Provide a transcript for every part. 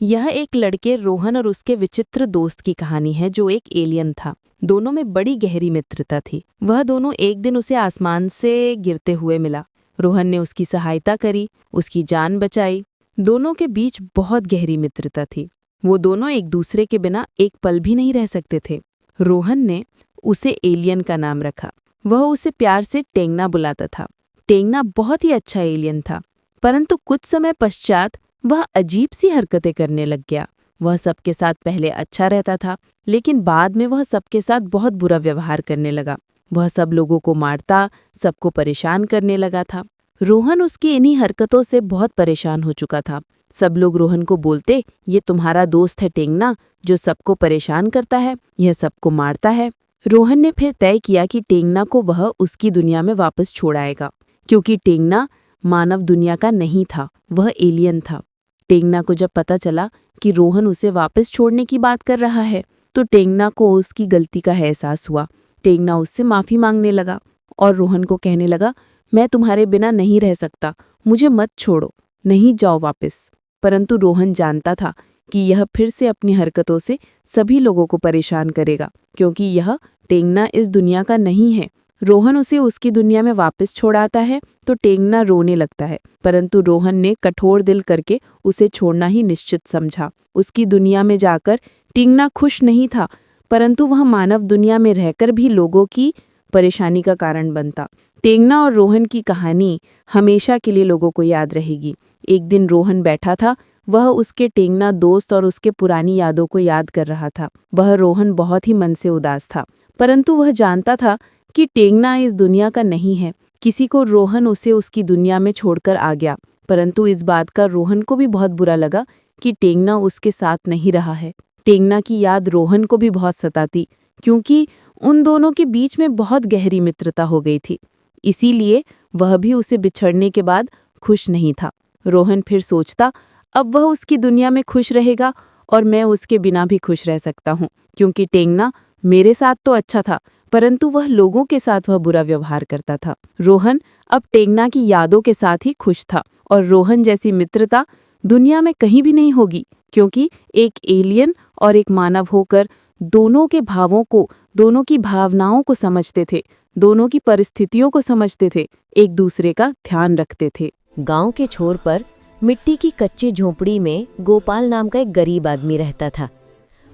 यह एक लड़के रोहन और उसके विचित्र दोस्त की कहानी है जो एक एलियन था। दोनों में बड़ी गहरी मित्रता थी। वह दोनों एक दिन उसे आसमान से गिरते हुए मिला। रोहन ने उसकी सहायता करी, उसकी जान बचाई। दोनों के बीच बहुत गहरी मित्रता थी। वो दोनों एक दूसरे के बिना एक पल भी नहीं रह सकते थे। रोहन ने उसे एलियन का नाम रखा। वह उसे प्यार से टेंगना बुलाता था। टेंगना बहुत ही अच्छा एलियन था, परंतु कुछ समय पश्चात वह अजीब सी हरकतें करने लग गया। वह सबके साथ पहले अच्छा रहता था, लेकिन बाद में वह सबके साथ बहुत बुरा व्यवहार करने लगा। वह सब लोगों को मारता, सबको परेशान करने लगा था। रोहन उसकी इन्हीं हरकतों से बहुत परेशान हो चुका था। सब लोग रोहन को बोलते, ये तुम्हारा दोस्त है टेंगना, जो सबको परेशान करता है, यह सबको मारता है। रोहन ने फिर तय किया कि टेंगना को वह उसकी दुनिया में वापस छोड़ आएगा, क्योंकि टेंगना मानव दुनिया का नहीं था, वह एलियन था। टेंगना को जब पता चला कि रोहन उसे वापस छोड़ने की बात कर रहा है, तो टेंगना को उसकी गलती का एहसास हुआ। टेंगना उससे माफ़ी मांगने लगा और रोहन को कहने लगा, मैं तुम्हारे बिना नहीं रह सकता, मुझे मत छोड़ो, नहीं जाओ वापस। परंतु रोहन जानता था कि यह फिर से अपनी हरकतों से सभी लोगों को परेशान करेगा, क्योंकि यह टेंगना इस दुनिया का नहीं है। रोहन उसे उसकी दुनिया में वापस छोड़ाता है तो टेंगना रोने लगता है, परंतु रोहन ने कठोर दिल करके उसे छोड़ना ही निश्चित समझा। उसकी दुनिया में जाकर टेंगना खुश नहीं था, परंतु वह मानव दुनिया में रहकर भी लोगों की परेशानी का कारण बनता। टेंगना और रोहन की कहानी हमेशा के लिए लोगों को याद रहेगी। एक दिन रोहन बैठा था, वह उसके टेंगना दोस्त और उसके पुरानी यादों को याद कर रहा था। वह रोहन बहुत ही मन से उदास था, परंतु वह जानता था कि टेंगना इस दुनिया का नहीं है। किसी को रोहन उसे उसकी दुनिया में छोड़कर आ गया, परंतु इस बात का रोहन को भी बहुत बुरा लगा कि टेंगना उसके साथ नहीं रहा है। टेंगना की याद रोहन को भी बहुत सताती, क्योंकि उन दोनों के बीच में बहुत गहरी मित्रता हो गई थी। इसीलिए वह भी उसे बिछड़ने के बाद खुश नहीं था। रोहन फिर सोचता, अब वह उसकी दुनिया में खुश रहेगा और मैं उसके बिना भी खुश रह सकता हूँ, क्योंकि टेंगना मेरे साथ तो अच्छा था, परंतु वह लोगों के साथ वह बुरा व्यवहार करता था। रोहन अब टेंगना की यादों के साथ ही खुश था, और रोहन जैसी मित्रता दुनिया में कहीं भी नहीं होगी, क्योंकि एक एलियन और एक मानव होकर दोनों के भावों को, दोनों की भावनाओं को समझते थे, दोनों की परिस्थितियों को समझते थे, एक दूसरे का ध्यान रखते थे। गांव के छोर पर मिट्टी की कच्ची झोंपड़ी में गोपाल नाम का एक गरीब आदमी रहता था।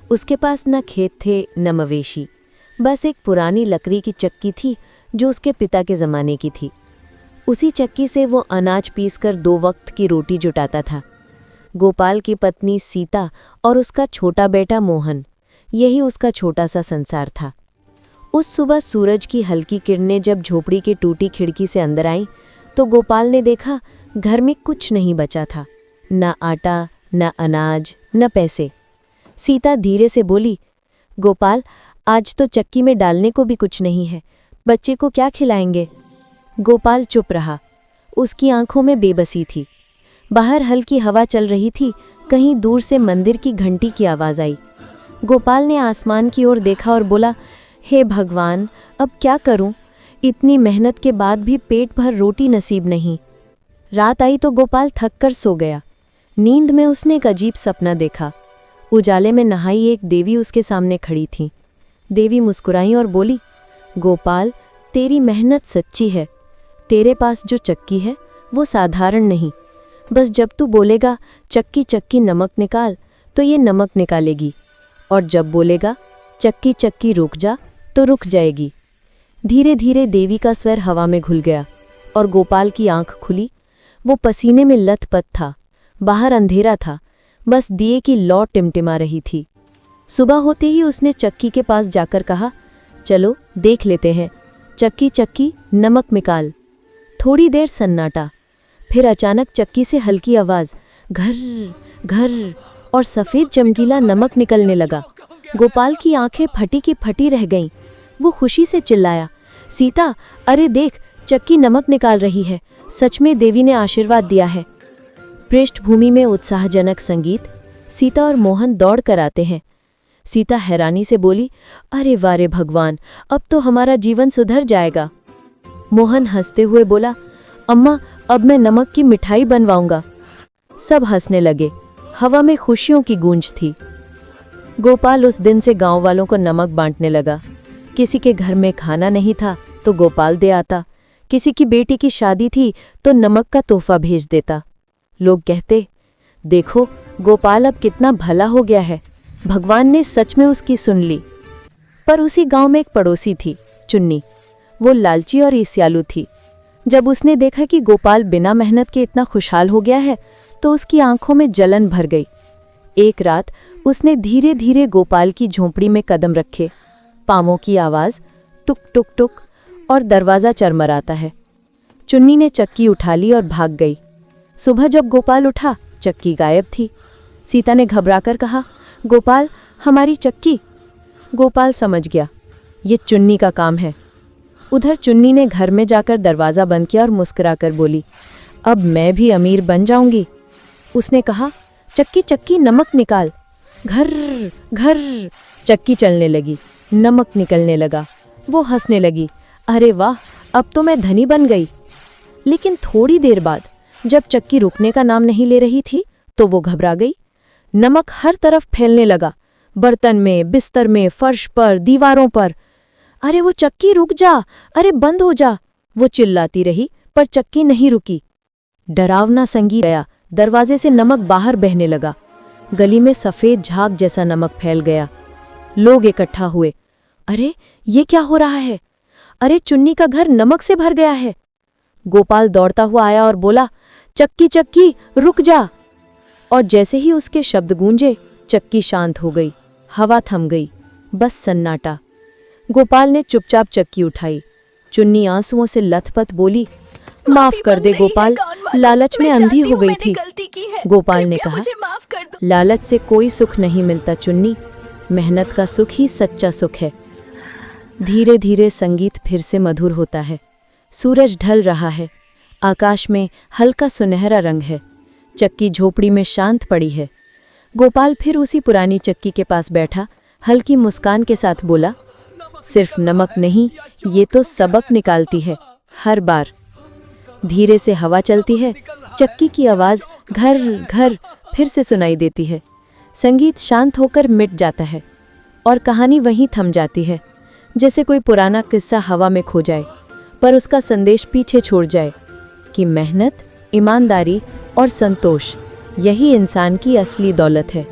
उसके पास न खेत थे न मवेशी, बस एक पुरानी लकड़ी की चक्की थी जो उसके पिता के ज़माने की थी। उसी चक्की से वो अनाज पीसकर 2 वक्त की रोटी जुटाता था। गोपाल की पत्नी सीता और उसका छोटा बेटा मोहन, यही उसका छोटा सा संसार था। उस सुबह सूरज की हल्की किरणें जब झोपड़ी की टूटी खिड़की से अंदर आईं, तो गोपाल ने देखा घर में कुछ नहीं बचा था, न आटा, न अनाज, न पैसे। सीता धीरे से बोली, गोपाल, आज तो चक्की में डालने को भी कुछ नहीं है, बच्चे को क्या खिलाएंगे? गोपाल चुप रहा। उसकी आंखों में बेबसी थी। बाहर हल्की हवा चल रही थी। कहीं दूर से मंदिर की घंटी की आवाज़ आई। गोपाल ने आसमान की ओर देखा और बोला, हे भगवान, अब क्या करूं? इतनी मेहनत के बाद भी पेट भर रोटी नसीब नहीं। रात आई तो गोपाल थक कर सो गया। नींद में उसने एक अजीब सपना देखा। उजाले में नहाई एक देवी उसके सामने खड़ी थी। देवी मुस्कुराई और बोली, गोपाल, तेरी मेहनत सच्ची है। तेरे पास जो चक्की है वो साधारण नहीं। बस जब तू बोलेगा चक्की चक्की नमक निकाल, तो ये नमक निकालेगी, और जब बोलेगा चक्की चक्की रुक जा, तो रुक जाएगी। धीरे धीरे देवी का स्वर हवा में घुल गया और गोपाल की आंख खुली। वो पसीने में लथपथ था। बाहर अंधेरा था, बस दिए की लौ टिमटिमा रही थी। सुबह होते ही उसने चक्की के पास जाकर कहा, चलो देख लेते हैं, चक्की चक्की नमक निकाल। थोड़ी देर सन्नाटा, फिर अचानक चक्की से हल्की आवाज़, घर घर, और सफ़ेद चमकीला नमक निकलने लगा। गोपाल की आंखें फटी की फटी रह गईं। वो खुशी से चिल्लाया, सीता, अरे देख, चक्की नमक निकाल रही है। सच में देवी ने आशीर्वाद दिया है। पृष्ठभूमि में उत्साहजनक संगीत। सीता और मोहन दौड़ कर आते हैं। सीता हैरानी से बोली, अरे वारे भगवान, अब तो हमारा जीवन सुधर जाएगा। मोहन हंसते हुए बोला, अम्मा, अब मैं नमक की मिठाई बनवाऊंगा। सब हंसने लगे। हवा में खुशियों की गूंज थी। गोपाल उस दिन से गांव वालों को नमक बांटने लगा। किसी के घर में खाना नहीं था तो गोपाल दे आता, किसी की बेटी की शादी थी तो नमक का तोहफा भेज देता। लोग कहते, देखो गोपाल अब कितना भला हो गया है, भगवान ने सच में उसकी सुन ली। पर उसी गांव में एक पड़ोसी थी, चुन्नी। वो लालची और ईर्ष्यालु थी। जब उसने देखा कि गोपाल बिना मेहनत के इतना खुशहाल हो गया है तो उसकी आंखों में जलन भर गई। एक रात उसने धीरे धीरे गोपाल की झोंपड़ी में कदम रखे। पांवों की आवाज टुक टुक टुक और दरवाजा चरमराता है। चुन्नी ने चक्की उठा ली और भाग गई। सुबह जब गोपाल उठा, चक्की गायब थी। सीता ने घबराकर कहा, गोपाल, हमारी चक्की। गोपाल समझ गया, ये चुन्नी का काम है। उधर चुन्नी ने घर में जाकर दरवाज़ा बंद किया और मुस्कुराकर बोली, अब मैं भी अमीर बन जाऊंगी। उसने कहा, चक्की चक्की नमक निकाल। घर घर चक्की चलने लगी, नमक निकलने लगा। वो हंसने लगी, अरे वाह, अब तो मैं धनी बन गई। लेकिन थोड़ी देर बाद जब चक्की रुकने का नाम नहीं ले रही थी तो वो घबरा गई। नमक हर तरफ फैलने लगा, बर्तन में, बिस्तर में, फर्श पर, दीवारों पर। अरे वो चक्की रुक जा, अरे बंद हो जा, वो चिल्लाती रही, पर चक्की नहीं रुकी। डरावना संगीत गया, दरवाजे से नमक बाहर बहने लगा। गली में सफेद झाग जैसा नमक फैल गया। लोग इकट्ठा हुए, अरे ये क्या हो रहा है? अरे चुन्नी का घर नमक से भर गया है। गोपाल दौड़ता हुआ आया और बोला, चक्की चक्की रुक जा। और जैसे ही उसके शब्द गूंजे, चक्की शांत हो गई, हवा थम गई, बस सन्नाटा। गोपाल ने चुपचाप चक्की उठाई। चुन्नी आंसुओं से लथपथ बोली, माफ कर दे गोपाल, लालच में अंधी हो गई थी। गोपाल ने कहा, लालच से कोई सुख नहीं मिलता चुन्नी, मेहनत का सुख ही सच्चा सुख है। धीरे धीरे संगीत फिर से मधुर होता है। सूरज ढल रहा है, आकाश में हल्का सुनहरा रंग है। चक्की झोपड़ी में शांत पड़ी है। गोपाल फिर उसी पुरानी चक्की के पास बैठा, हल्की मुस्कान के साथ बोला, सिर्फ नमक नहीं, ये तो सबक निकालती है हर बार। धीरे से हवा चलती है, चक्की की आवाज़ घर घर फिर से सुनाई देती है। संगीत शांत होकर मिट जाता है और कहानी वहीं थम जाती है, जैसे कोई पुराना किस्सा हवा में खो जाए, पर उसका संदेश पीछे छोड़ जाए कि मेहनत, ईमानदारी और संतोष, यही इंसान की असली दौलत है।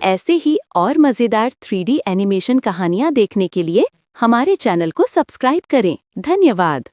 ऐसे ही और मज़ेदार 3D एनिमेशन कहानियाँ देखने के लिए हमारे चैनल को सब्सक्राइब करें। धन्यवाद।